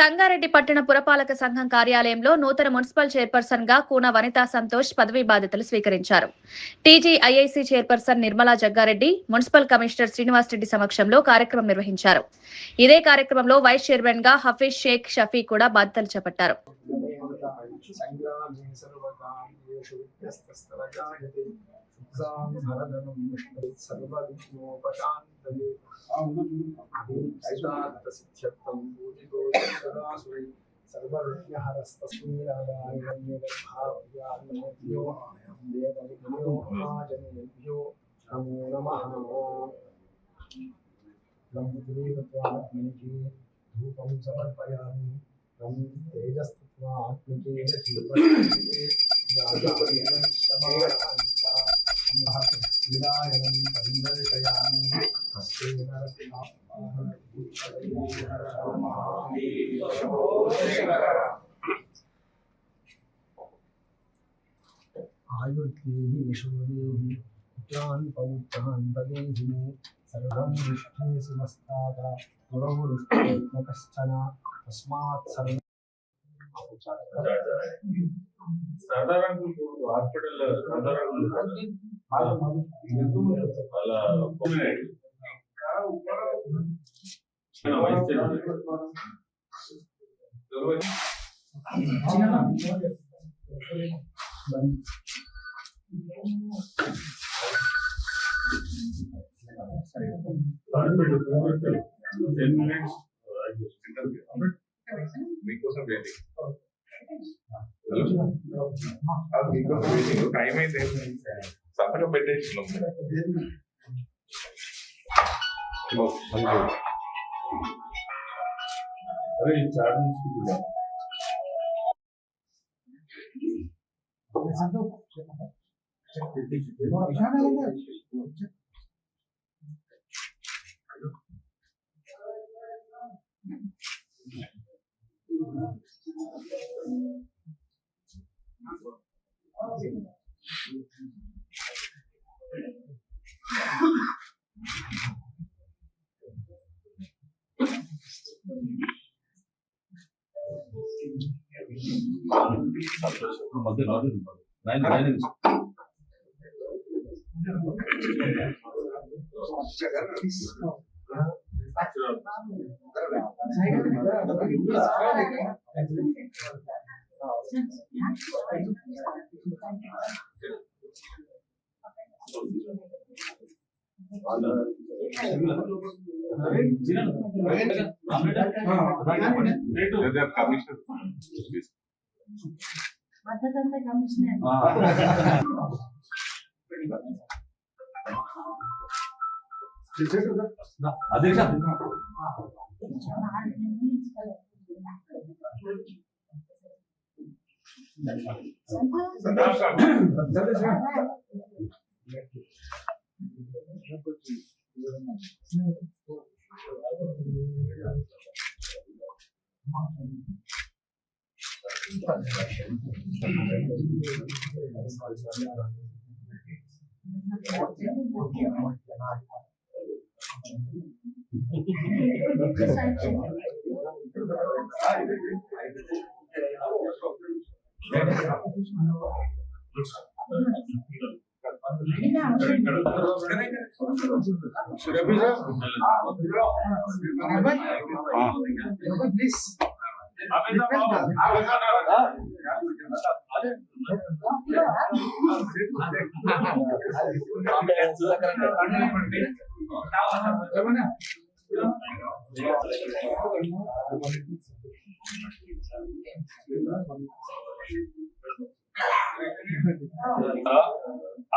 సంగారెడ్డి పట్టణ పురపాలక సంఘం కార్యాలయంలో నూతన మున్సిపల్ చైర్పర్సన్ గా కూన వనితా సంతోష్ పదవీ బాధ్యతలు స్వీకరించారు. TGIIC chairperson Nirmala Jaggareddy, municipal commissioner Srinivas Reddy సమక్షంలో కార్యక్రమం నిర్వహించారు. ఇదే కార్యక్రమంలో వైస్ చైర్మన్ గా హఫీజ్ షేక్ షఫీ కూడా బాధ్యతలు చేపట్టారు. धूपं समर्पयामि तं तेजस्त्वात्मके विरायणं परिदर्शयामि आयुर्देहि यशोदेहि पुत्रान् पौत्रान् ददेहि मे सर्वं विष्णे सुमस्तादा गुरवुरुष्टेत्मकश्चन तस्मात् सर्वं साधारण हास्पिटल साधारण अला टाइम అయితే సంతకం పెట్టేసినాం. అరే ఈ చార్జ్ తీసుకుంటున్నా.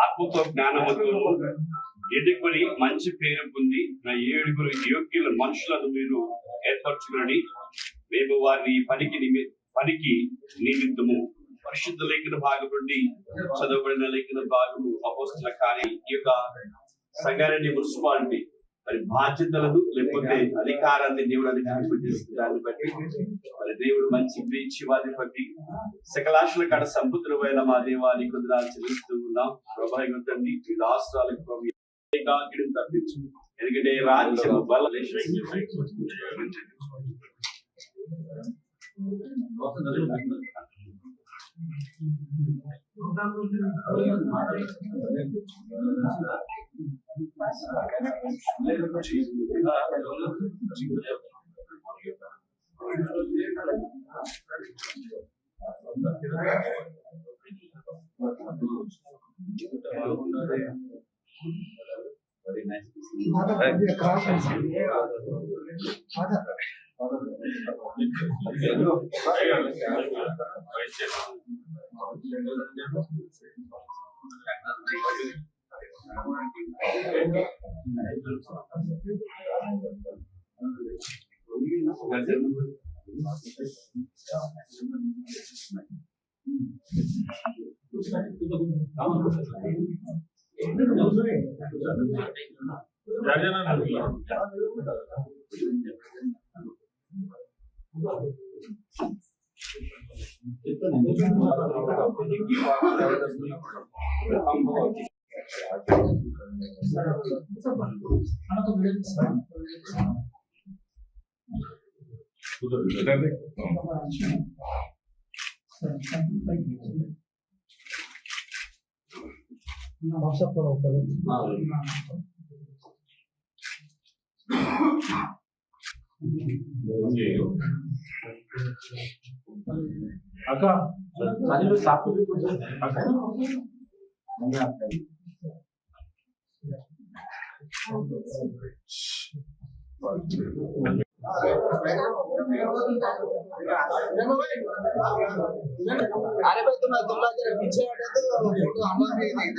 ఆత్మతో జ్ఞానముతో ఎదుగుని మంచి పేరు పొంది నా 7 యోగ్యుల మనుషులను మీరు ఏర్పరచుకుని మేము వారిని పనికి నిమిత్తము పరిశుద్ధ లేఖన భాగం నుండి చదవబడిన లేఖన భాగము అపోస్తల కార్యం ఈ యొక్క సంగారెడ్డి మున్సిపాలిటీ మరి బాధ్యతలను లేకపోతే అధికారాన్ని దేవుడు అనుగ్రహింపజేస్తున్న దాన్ని బట్టి మరి దేవుడు మంచి ప్రీతివాధిపతి సకలాశల కాడ సంపుత్రమైన మా దేవాన్ని కొందరు చెల్లిస్తూ ఉన్నాం. ప్రభావం తండ్రి ఈ రాష్ట్రాలకు ప్రభు తప్పించు, ఎందుకంటే రాజ్యం బల అక్క చదివి సాపు అక్క अरे भाई तुम लोग जरा पीछे हटे तो फोटो हम लोग भी देख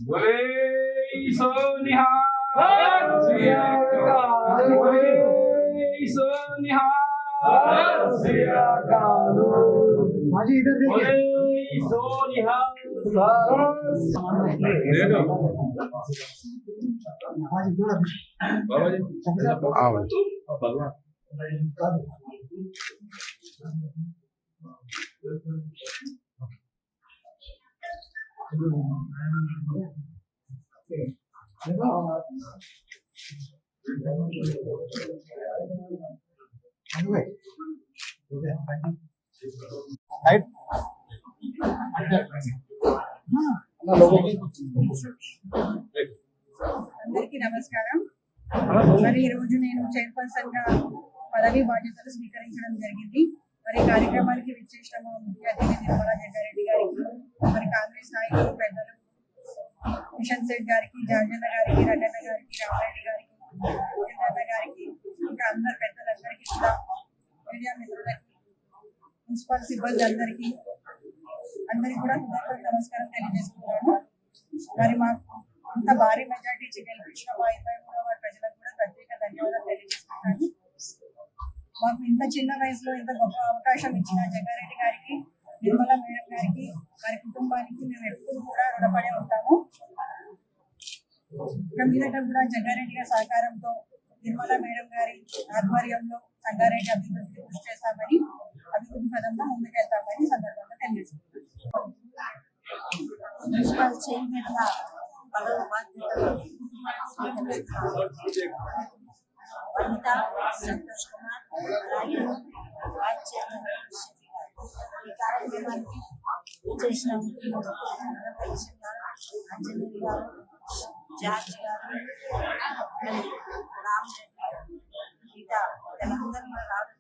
बोले सोनिहा सोनिहा हाजी इधर देखिए सोनिहा हाजी बाबा जी आओ भगवान అందరికీ నమస్కారం. మరి ఈ రోజు నేను చైర్పర్సన్ గా పదవి బాధ్యతలు స్వీకరించడం జరిగింది. మరి కార్యక్రమానికి విచ్చేసిన మా ముఖ్య అతిథి నిర్మలా జగ్గారెడ్డి గారికి, మరి కాంగ్రెస్ నాయకులు పెద్దలు కిషన్ శెట్టి గారికి, జార్జన్న గారికి, రగన్న గారికి, రామారెడ్డి గారికి, చంద్రన్న గారికి, ఇంకా అందరు పెద్దలందరికీ కూడా, మీడియా మిత్రులకి, మున్సిపల్ సిబ్బంది అందరికీ కూడా హృదయపూర్వక నమస్కారం తెలియజేస్తున్నాను. మరి మాకు అంత భారీ మెజార్టీ ఇచ్చి గెలిపించిన మా 23వ వార్డు ప్రజలకు కూడా ప్రత్యేక ధన్యవాదాలు తెలియజేస్తున్నాను. మాకు ఇంత చిన్న వయసులో ఇంత గొప్ప అవకాశం ఇచ్చిన జగ్గారెడ్డి గారికి, నిర్మలా మేడం గారికి, వారి కుటుంబానికి మేము ఎప్పుడు కూడా రుణపడి ఉంటాము. ఇక మీదట కూడా జగ్గారెడ్డి గారి సహకారంతో నిర్మలా మేడం గారి ఆధ్వర్యంలో సంగారెడ్డి అభివృద్ధికి కృషి చేస్తామని, అభివృద్ధి పదంలో ముందుకెళ్తామని సందర్భంగా తెలియజేస్తున్నాం. మున్సిపల్ చైర్మన్ గా పదవి బాధ్యతలు వనిత సంతోష్ కుమార్, అలాగే వైస్ చైర్మన్ ఈ కార్యక్రమానికి చేసిన అంజనేయులు గారు, జార్జ్ గారు, రామ్ రెడ్డి, ఇంకా వీళ్ళందరూ కూడా రావడం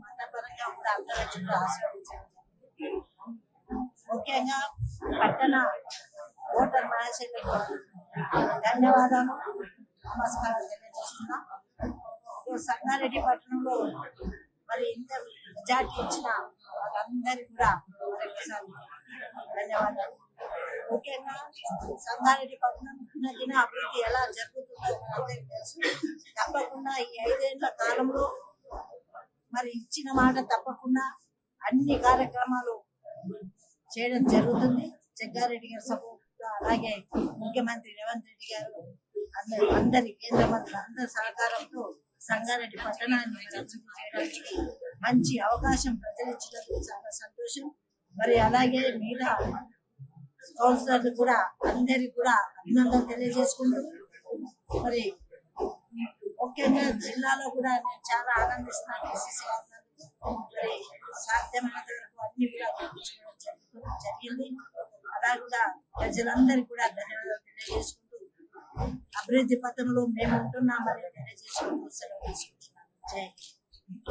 మతపరంగా కూడా అందరూ చుట్టూ ఆశీర్వదించారు. ముఖ్యంగా పట్టణ ఓటర్ మహాశయులకు ధన్యవాదాలు, నమస్కారం తెలియజేస్తున్నా. సంగారెడ్డి పట్టణంలో మరి ఇంత మెజార్టీ ఇచ్చిన వాళ్ళందరికీ కూడా మరొకసారి ధన్యవాదాలు. ముఖ్యంగా సంగారెడ్డి పట్టణం దిన అభివృద్ధి ఎలా జరుగుతుందో అందరికీ తెలుసు. తప్పకుండా ఈ 5 ఏళ్ల కాలంలో మరి ఇచ్చిన మాట తప్పకుండా అన్ని కార్యక్రమాలు చేయడం జరుగుతుంది. జగ్గారెడ్డి గారి సపోర్ట్, అలాగే ముఖ్యమంత్రి రేవంత్ రెడ్డి గారు, అందరి కేంద్ర మంత్రులు అందరి సహకారంతో సంగారెడ్డి పట్టణాన్ని అభివృద్ధి చేయడానికి మంచి అవకాశం ప్రజలు ఇచ్చినందుకు చాలా సంతోషం. మరి అలాగే మిగతా కౌన్సిలర్లు కూడా అందరికి కూడా అభినందనలు తెలియజేసుకుంటూ మరి ముఖ్యంగా జిల్లాలో కూడా నేను చాలా ఆనందిస్తున్నాను. KCC మరి సాధ్యమైనంత వరకు అన్ని కూడా గెలిపించుకోవడం జరిగింది. అలా కూడా ప్రజలందరికీ కూడా ధన్యవాదాలు తెలియజేసుకుంటూ అభివృద్ధి పథంలో మేము ఉంటున్నామని తెలియజేసుకుంటూ సెలవు తీసుకుంటున్నాను. జై హింద్.